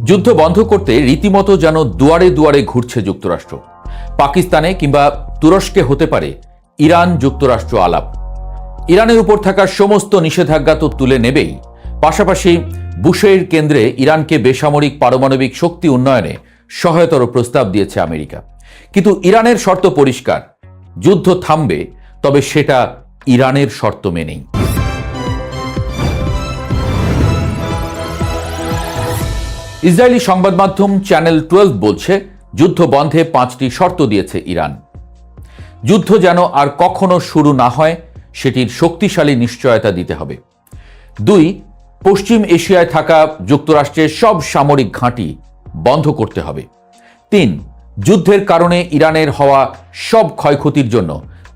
যুদ্ধ বন্ধ করতে রীতিমতো যেন দুয়ারে দুয়ারে ঘুরছে যুক্তরাষ্ট্র। পাকিস্তানে কিংবা তুরস্কে হতে পারে ইরান যুক্তরাষ্ট্র আলাপ। ইরানের উপর থাকা সমস্ত নিষেধাজ্ঞা তো তুলে নেবেই, পাশাপাশি বুশের কেন্দ্রে ইরানকে বেসামরিক পারমাণবিক শক্তি উন্নয়নে সহায়তার প্রস্তাব দিয়েছে আমেরিকা। কিন্তু ইরানের শর্ত পরিষ্কার, যুদ্ধ থামবে, তবে সেটা ইরানের শর্ত মেনেই। ইসরায়েলি সংবাদ মাধ্যম চ্যানেল 12 বলছে, যুদ্ধ বন্ধে 5টি শর্ত দিয়েছে ইরান। যুদ্ধ যেন আর কখনো শুরু না হয় সেটির শক্তিশালী নিশ্চয়তা দিতে হবে। 2, পশ্চিম এশিয়ায় থাকা যুক্তরাষ্ট্রের সব সামরিক ঘাঁটি বন্ধ করতে হবে। 3, যুদ্ধের কারণে ইরানের হওয়া সব ক্ষয়ক্ষতির জন্য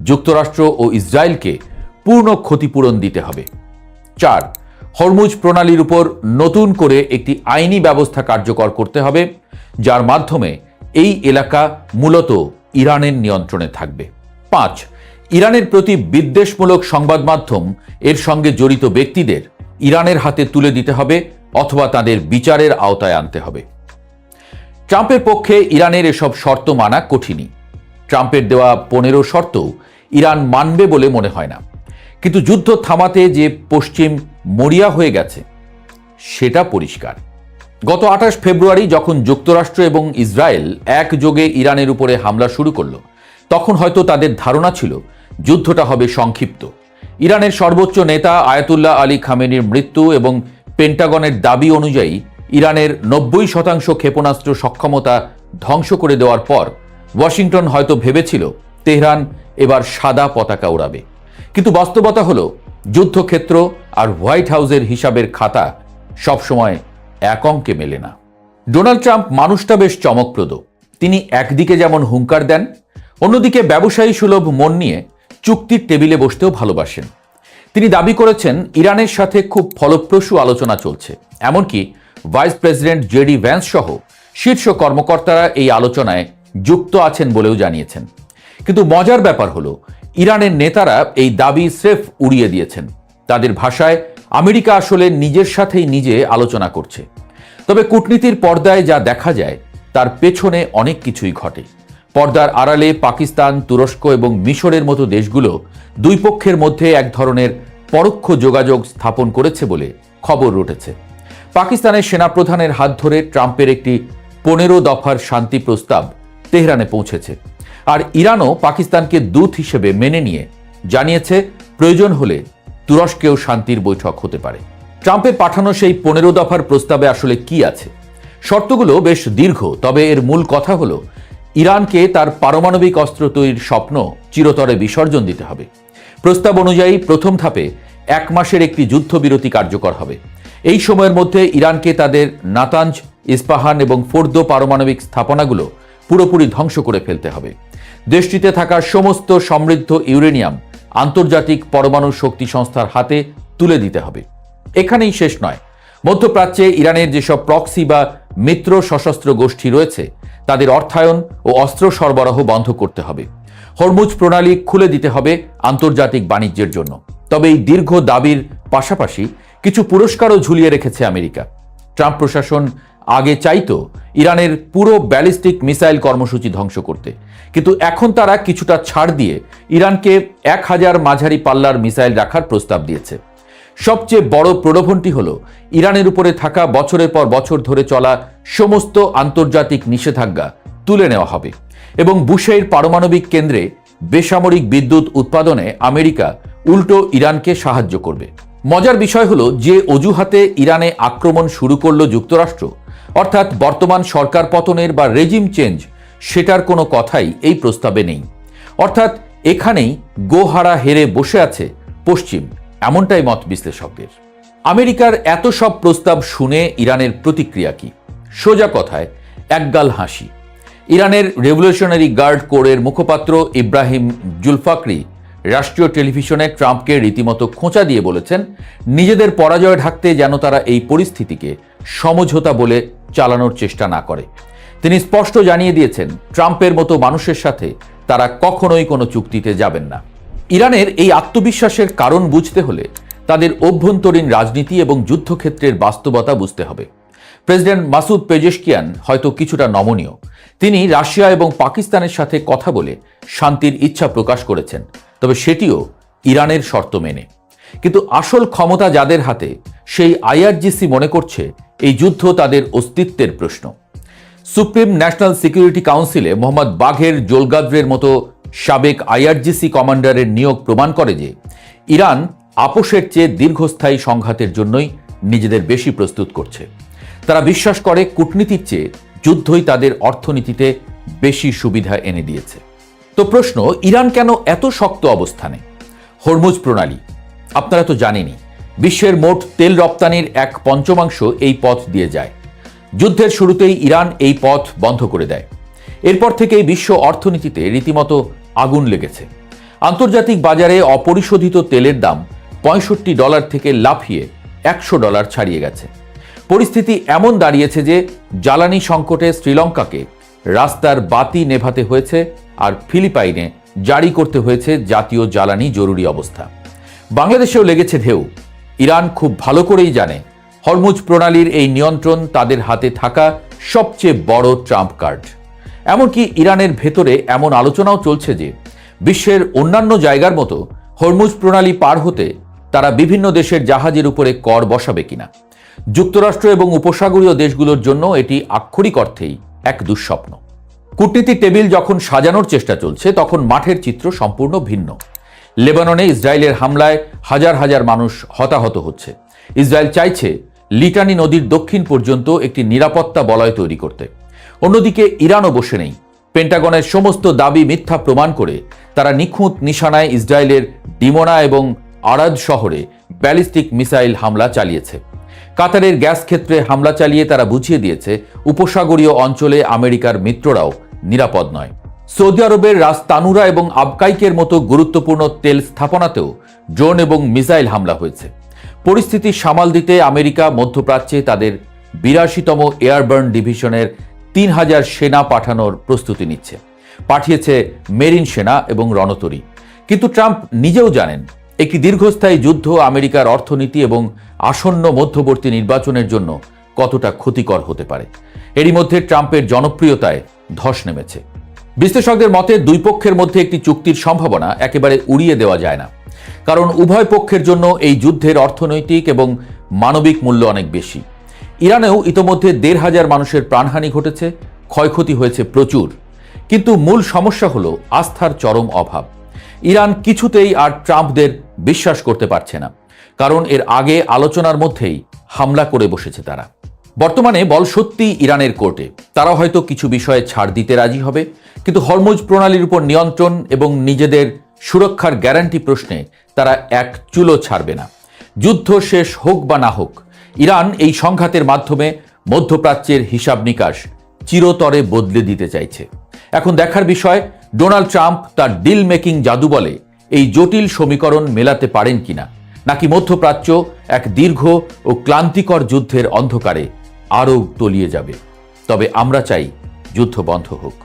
যুক্তরাষ্ট্র ও ইসরায়েলকে পূর্ণ ক্ষতিপূরণ দিতে হবে। 4, হরমুজ প্রণালীর উপর নতুন করে একটি আইনি ব্যবস্থা কার্যকর করতে হবে, যার মাধ্যমে এই এলাকা মূলত ইরানের নিয়ন্ত্রণে থাকবে। 5, ইরানের প্রতি বিদ্বেষমূলক সংবাদ মাধ্যম এর সঙ্গে জড়িত ব্যক্তিদের ইরানের হাতে তুলে দিতে হবে অথবা তাদের বিচারের আওতায় আনতে হবে। ট্রাম্পের পক্ষে ইরানের এসব শর্ত মানা কঠিনই। ট্রাম্পের দেওয়া 15 শর্তও ইরান মানবে বলে মনে হয় না। কিন্তু যুদ্ধ থামাতে যে পশ্চিম মরিয়া হয়ে গেছে সেটা পরিষ্কার। গত 28 ফেব্রুয়ারি যখন যুক্তরাষ্ট্র এবং ইসরায়েল একযোগে ইরানের উপরে হামলা শুরু করল, তখন হয়তো তাদের ধারণা ছিল যুদ্ধটা হবে সংক্ষিপ্ত। ইরানের সর্বোচ্চ নেতা আয়াতুল্লাহ আলী খামেনির মৃত্যু এবং পেন্টাগনের দাবি অনুযায়ী ইরানের 90% ক্ষেপণাস্ত্র সক্ষমতা ধ্বংস করে দেওয়ার পর ওয়াশিংটন হয়তো ভেবেছিল তেহরান এবার সাদা পতাকা উড়াবে। কিন্তু বাস্তবতা হলো যুদ্ধক্ষেত্র আর হোয়াইট হাউসের হিসাবের খাতা সবসময় এক অঙ্কে মেলে না। ডোনাল্ড ট্রাম্প মানুষটা বেশ চমকপ্রদ। তিনি একদিকে যেমন হুঙ্কার দেন, অন্যদিকে ব্যবসায়ী সুলভ মন নিয়ে চুক্তির টেবিলে বসতেও ভালোবাসেন। তিনি দাবি করেছেন ইরানের সাথে খুব ফলপ্রসূ আলোচনা চলছে, এমনকি ভাইস প্রেসিডেন্ট জেডি ভ্যান্স সহ শীর্ষ কর্মকর্তারা এই আলোচনায় যুক্ত আছেন বলেও জানিয়েছেন। কিন্তু মজার ব্যাপার হলো ইরানের নেতারা এই দাবি স্রেফ উড়িয়ে দিয়েছেন। তাদের ভাষায় আমেরিকা আসলে নিজের সাথেই নিজে আলোচনা করছে। তবে কূটনীতির পর্দায় যা দেখা যায় তার পেছনে অনেক কিছুই ঘটে। পর্দার আড়ালে পাকিস্তান, তুরস্ক এবং মিশরের মতো দেশগুলো দুই পক্ষের মধ্যে এক ধরনের পরোক্ষ যোগাযোগ স্থাপন করেছে বলে খবর উঠেছে। পাকিস্তানের সেনাপ্রধানের হাত ধরে ট্রাম্পের একটি 15 দফার শান্তি প্রস্তাব তেহরানে পৌঁছেছে। আর ইরানও পাকিস্তানকে দূত হিসেবে মেনে নিয়ে জানিয়েছে প্রয়োজন হলে তুরস্কেও শান্তির বৈঠক হতে পারে। ট্রাম্পের পাঠানো সেই 15 দফার প্রস্তাবে আসলে কি আছে? শর্তগুলো বেশ দীর্ঘ, তবে এর মূল কথা হলো ইরানকে তার পারমাণবিক অস্ত্র তৈরির স্বপ্ন চিরতরে বিসর্জন দিতে হবে। প্রস্তাব অনুযায়ী প্রথম ধাপে 1 মাসের একটি যুদ্ধবিরতি কার্যকর হবে। এই সময়ের মধ্যে ইরানকে তাদের নাতাঞ্জ, ইস্পাহান এবং ফোর্দো পারমাণবিক স্থাপনাগুলো পুরোপুরি ধ্বংস করে ফেলতে হবে। দেশটিতে থাকা সমস্ত সমৃদ্ধ ইউরেনিয়াম আন্তর্জাতিক পরমাণু শক্তি সংস্থার হাতে তুলে দিতে হবে। এখানেই শেষ নয়, মধ্যপ্রাচ্যে ইরানের যেসব প্রক্সি বা মিত্র সশস্ত্র গোষ্ঠী রয়েছে তাদের অর্থায়ন ও অস্ত্র সরবরাহ বন্ধ করতে হবে। হরমুজ প্রণালী খুলে দিতে হবে আন্তর্জাতিক বাণিজ্যের জন্য। তবে এই দীর্ঘ দাবির পাশাপাশি কিছু পুরস্কারও ঝুলিয়ে রেখেছে আমেরিকা। ট্রাম্প প্রশাসন আগে চাইতো ইরানের পুরো ব্যালিস্টিক মিসাইল কর্মসূচি ধ্বংস করতে, কিন্তু এখন তারা কিছুটা ছাড় দিয়ে ইরানকে 1000 মাঝারি পাল্লার মিসাইল রাখার প্রস্তাব দিয়েছে। সবচেয়ে বড় প্রলোভনটি হল ইরানের উপরে থাকা বছরের পর বছর ধরে চলা সমস্ত আন্তর্জাতিক নিষেধাজ্ঞা তুলে নেওয়া হবে এবং বুশের পারমাণবিক কেন্দ্রে বেসামরিক বিদ্যুৎ উৎপাদনে আমেরিকা উল্টো ইরানকে সাহায্য করবে। মজার বিষয় হলো যে অজুহাতে ইরানে আক্রমণ শুরু করল যুক্তরাষ্ট্র, অর্থাৎ বর্তমান সরকার পতনের বা রেজিম চেঞ্জ, সেটার কোনো কথাই এই প্রস্তাবে নেই। অর্থাৎ এখানেই গোহারা হেরে বসে আছে পশ্চিম, এমনটাই মত বিশ্লেষকদের। আমেরিকার এত সব প্রস্তাব শুনে ইরানের প্রতিক্রিয়া কি? সোজা কথায় একগাল হাসি। ইরানের রেভলিউশনারি গার্ড কোরের মুখপাত্র ইব্রাহিম জুলফাকরি রাষ্ট্রীয় টেলিভিশনে ট্রাম্পকে রীতিমতো খোঁচা দিয়ে বলেছেন নিজেদের পরাজয় ঢাকতে যেন তারা এই পরিস্থিতিকে সমঝোতা বলে চালানোর চেষ্টা না করে। তিনি স্পষ্ট জানিয়ে দিয়েছেন ট্রাম্পের মতো মানুষের সাথে তারা কখনোই কোনো চুক্তিতে যাবেন না। ইরানের এই আত্মবিশ্বাসের কারণ বুঝতে হলে তাদের অভ্যন্তরীণ রাজনীতি এবং যুদ্ধক্ষেত্রের বাস্তবতা বুঝতে হবে। প্রেসিডেন্ট মাসুদ পেজেশকিয়ান হয়তো কিছুটা নমনীয়। তিনি রাশিয়া এবং পাকিস্তানের সাথে কথা বলে শান্তির ইচ্ছা প্রকাশ করেছেন, তবে সেটিও ইরানের শর্ত মেনে। কিন্তু আসল ক্ষমতা যাদের হাতে, সেই আইআরজিসি মনে করছে এই যুদ্ধ তাদের অস্তিত্বের প্রশ্ন। সুপ্রিম ন্যাশনাল সিকিউরিটি কাউন্সিলে মোহাম্মদ বাঘের জোলগাদ্রের মতো সাবেক আইআরজিসি কমান্ডারের নিয়োগ প্রমাণ করে যে ইরান আপোষের চেয়ে দীর্ঘস্থায়ী সংঘাতের জন্যই নিজেদের বেশি প্রস্তুত করছে। তারা বিশ্বাস করে কূটনীতির চেয়ে যুদ্ধই তাদের অর্থনীতিতে বেশি সুবিধা এনে দিয়েছে। তো প্রশ্ন, ইরান কেন এত শক্ত অবস্থানে? হরমুজ প্রণালী আপনারা তো জানেনই, বিশ্বের মোট তেল রপ্তানির 1/5 এই পথ দিয়ে যায়। যুদ্ধের শুরুতেই ইরান এই পথ বন্ধ করে দেয়। এরপর থেকেই বিশ্ব অর্থনীতিতে রীতিমতো আগুন লেগেছে। আন্তর্জাতিক বাজারে অপরিশোধিত তেলের দাম $65 থেকে লাফিয়ে $100 ছাড়িয়ে গেছে। পরিস্থিতি এমন দাঁড়িয়েছে যে জ্বালানি সংকটে শ্রীলঙ্কাকে রাস্তার বাতি নেভাতে হয়েছে, আর ফিলিপাইনে জারি করতে হয়েছে জাতীয় জ্বালানি জরুরি অবস্থা। বাংলাদেশেও লেগেছে ঢেউ। ইরান খুব ভালো করেই জানে হরমুজ প্রণালীর এই নিয়ন্ত্রণ তাদের হাতে থাকা সবচেয়ে বড় ট্রাম্প কার্ড। এমনকি ইরানের ভেতরে এমন আলোচনাও চলছে যে বিশ্বের অন্যান্য জায়গার মতো হরমুজ প্রণালী পার হতে তারা বিভিন্ন দেশের জাহাজের উপরে কর বসাবে কিনা। যুক্তরাষ্ট্র এবং উপসাগরীয় দেশগুলোর জন্য এটি আক্ষরিক অর্থেই এক দুঃস্বপ্ন। কূটনীতির টেবিল যখন সাজানোর চেষ্টা চলছে, তখন মাঠের চিত্র সম্পূর্ণ ভিন্ন। লেবাননে ইসরায়েলের হামলায় হাজার হাজার মানুষ হতাহত হচ্ছে। ইসরায়েল চাইছে লিটানি নদীর দক্ষিণ পর্যন্ত একটি নিরাপত্তা বলয় তৈরি করতে। অন্যদিকে ইরানও বসে নেই। পেন্টাগনের সমস্ত দাবি মিথ্যা প্রমাণ করে তারা নিখুঁত নিশানায় ইসরায়েলের ডিমোনা এবং আরাদ শহরে ব্যালিস্টিক মিসাইল হামলা চালিয়েছে। কাতারের গ্যাস ক্ষেত্রে হামলা চালিয়ে তারা বুঝিয়ে দিয়েছে উপসাগরীয় অঞ্চলে আমেরিকার মিত্ররাও নিরাপদ নয়। সৌদি আরবের রাস তানুরা এবং আবকাইকের মতো গুরুত্বপূর্ণ তেল স্থাপনাতেও ড্রোন এবং মিসাইল হামলা হয়েছে। পরিস্থিতি সামাল দিতে আমেরিকা মধ্যপ্রাচ্যে তাদের 82তম এয়ারবার্ন ডিভিশনের 3000 সেনা পাঠানোর প্রস্তুতি নিচ্ছে। পাঠিয়েছে মেরিন সেনা এবং রণতরী। কিন্তু ট্রাম্প নিজেও জানেন একটি দীর্ঘস্থায়ী যুদ্ধ আমেরিকার অর্থনীতি এবং আসন্ন মধ্যবর্তী নির্বাচনের জন্য কতটা ক্ষতিকর হতে পারে। এরই মধ্যে ট্রাম্পের জনপ্রিয়তায় ধস নেমেছে। বিশ্লেষকদের মতে দুই পক্ষের মধ্যে একটি চুক্তির সম্ভাবনা একেবারে উড়িয়ে দেওয়া যায় না, কারণ উভয় পক্ষের জন্য এই যুদ্ধের অর্থনৈতিক এবং মানবিক মূল্য অনেক বেশি। ইরানেও ইতোমধ্যে 1,500 মানুষের প্রাণহানি ঘটেছে, ক্ষয়ক্ষতি হয়েছে প্রচুর। কিন্তু মূল সমস্যা হলো আস্থার চরম অভাব। ইরান কিছুতেই আর ট্রাম্পদের বিশ্বাস করতে পারছে না, কারণ এর আগে আলোচনার মধ্যেই হামলা করে বসেছে তারা। বর্তমানে বল সত্যি ইরানের কোর্টে। তারা হয়তো কিছু বিষয়ে ছাড় দিতে রাজি হবে, কিন্তু হরমুজ প্রণালীর উপর নিয়ন্ত্রণ এবং নিজেদের সুরক্ষার গ্যারান্টি প্রশ্নে তারা এক চুলো ছাড়বে না। যুদ্ধ শেষ হোক বা না হোক, ইরান এই সংঘাতের মাধ্যমে মধ্যপ্রাচ্যের হিসাব নিকাশ চিরতরে বদলে দিতে চাইছে। এখন দেখার বিষয় ডোনাল্ড ট্রাম্প তার ডিল মেকিং জাদু বলে এই জটিল সমীকরণ মেলাতে পারেন কিনা, নাকি মধ্যপ্রাচ্য এক দীর্ঘ ও ক্লান্তিকর যুদ্ধের অন্ধকারে আরও তলিয়ে যাবে। তবে আমরা চাই যুদ্ধ বন্ধ হোক।